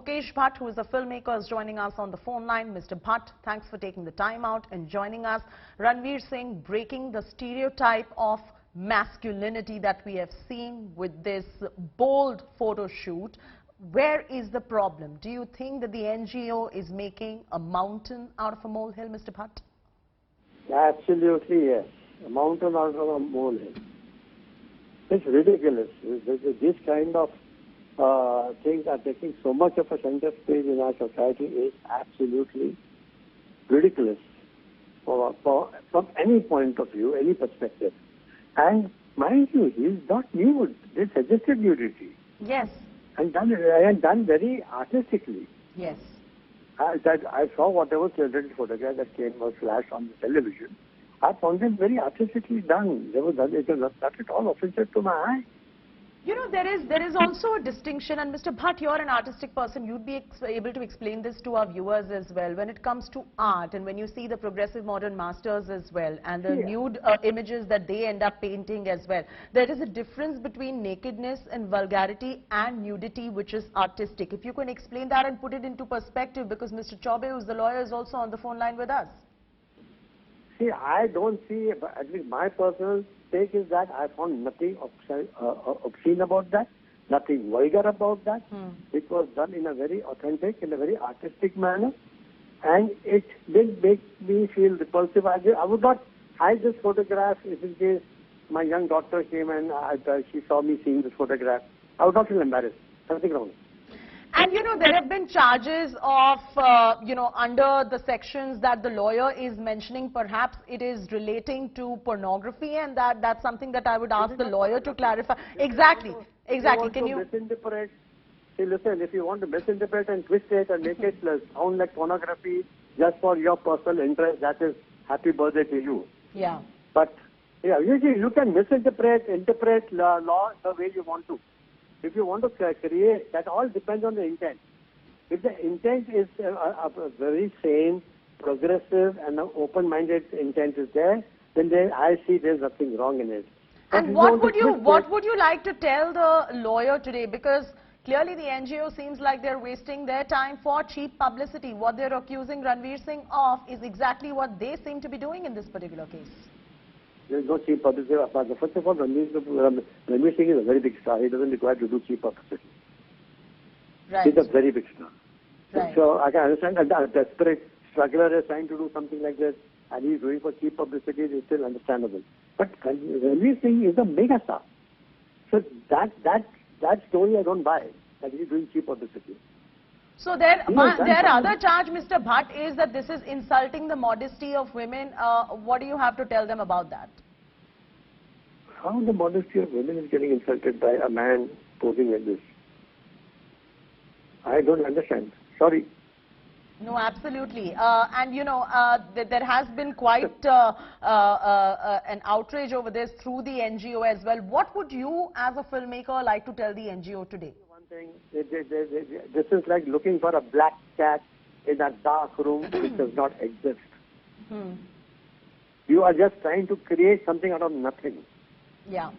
Mukesh Bhatt, who is a filmmaker, is joining us on the phone line. Mr. Bhatt, thanks for taking the time out and joining us. Ranveer Singh breaking the stereotype of masculinity that we have seen with this bold photo shoot. Where is the problem? Do you think that the NGO is making a mountain out of a molehill, Mr. Bhatt? Absolutely, yes. A mountain out of a molehill. It's ridiculous. This kind of things are taking so much of a center stage in our society is absolutely ridiculous from any point of view, any perspective. And mind you, he's not nude. They suggested nudity. Yes. And done very artistically. Yes. I saw whatever children's photograph that came or flashed on the television. I found them very artistically done. It was not at all offensive to my eye. You know, there is also a distinction, and Mr. Bhatt, you're an artistic person. You'd be able to explain this to our viewers as well. When it comes to art, and when you see the progressive modern masters as well, and the nude images that they end up painting as well, there is a difference between nakedness and vulgarity and nudity, which is artistic. If you can explain that and put it into perspective, because Mr. Chaubey, who's the lawyer, is also on the phone line with us. See, I don't see, at least my personal take is that I found nothing obscene about that, nothing vulgar about that. It was done in a very authentic, in a very artistic manner, and it did make me feel repulsive. I would not hide this photograph if in case my young daughter came and she saw me seeing this photograph. I would not feel embarrassed. Something wrong. And, you know, there have been charges of, you know, under the sections that the lawyer is mentioning, perhaps it is relating to pornography, and that's something that I would ask the lawyer to clarify. Exactly. Can you misinterpret? See, listen, if you want to misinterpret and twist it and make it sound like pornography just for your personal interest, that is happy birthday to you. Yeah. But, yeah, usually you can interpret law the way you want to. If you want to create, that all depends on the intent. If the intent is a very sane, progressive, and an open-minded intent is there, then I see there's nothing wrong in it. And what would you like to tell the lawyer today? Because clearly the NGO seems like they're wasting their time for cheap publicity. What they're accusing Ranveer Singh of is exactly what they seem to be doing in this particular case. There's no cheap publicity. First of all, Ranveer Singh is a very big star. He doesn't require to do cheap publicity. Right. He's a very big star. Right. So I can understand that a desperate struggler is trying to do something like this, and he's doing for cheap publicity. It's still understandable. But Ranveer Singh is a mega star. So that story I don't buy, that he's doing cheap publicity. So their other charge, Mr. Bhatt, is that this is insulting the modesty of women. What do you have to tell them about that? How the modesty of women is getting insulted by a man posing like this? I don't understand. Sorry. No, absolutely. And, you know, there has been quite an outrage over this through the NGO as well. What would you, as a filmmaker, like to tell the NGO today? This is like looking for a black cat in a dark room which does not exist. You are just trying to create something out of nothing. Yeah.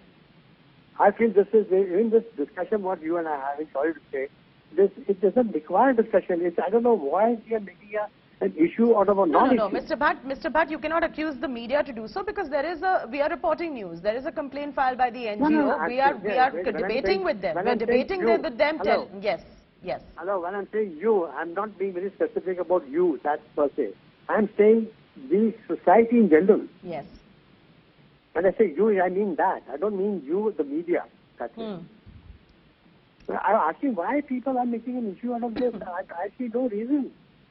I feel this is, in this discussion what you and I are having, sorry to say, it doesn't require discussion. I don't know why we are making an issue out of a non-issue. No, Mr. Bhatt, you cannot accuse the media to do so, because we are reporting news. There is a complaint filed by the NGO. We are debating with them. We are debating with them. Yes. Hello, when I'm saying you, I'm not being very specific about you, that per se. I'm saying the society in general. Yes. When I say you, I mean that. I don't mean you, the media. That's it. I'm asking why people are making an issue out of this. I see no reason.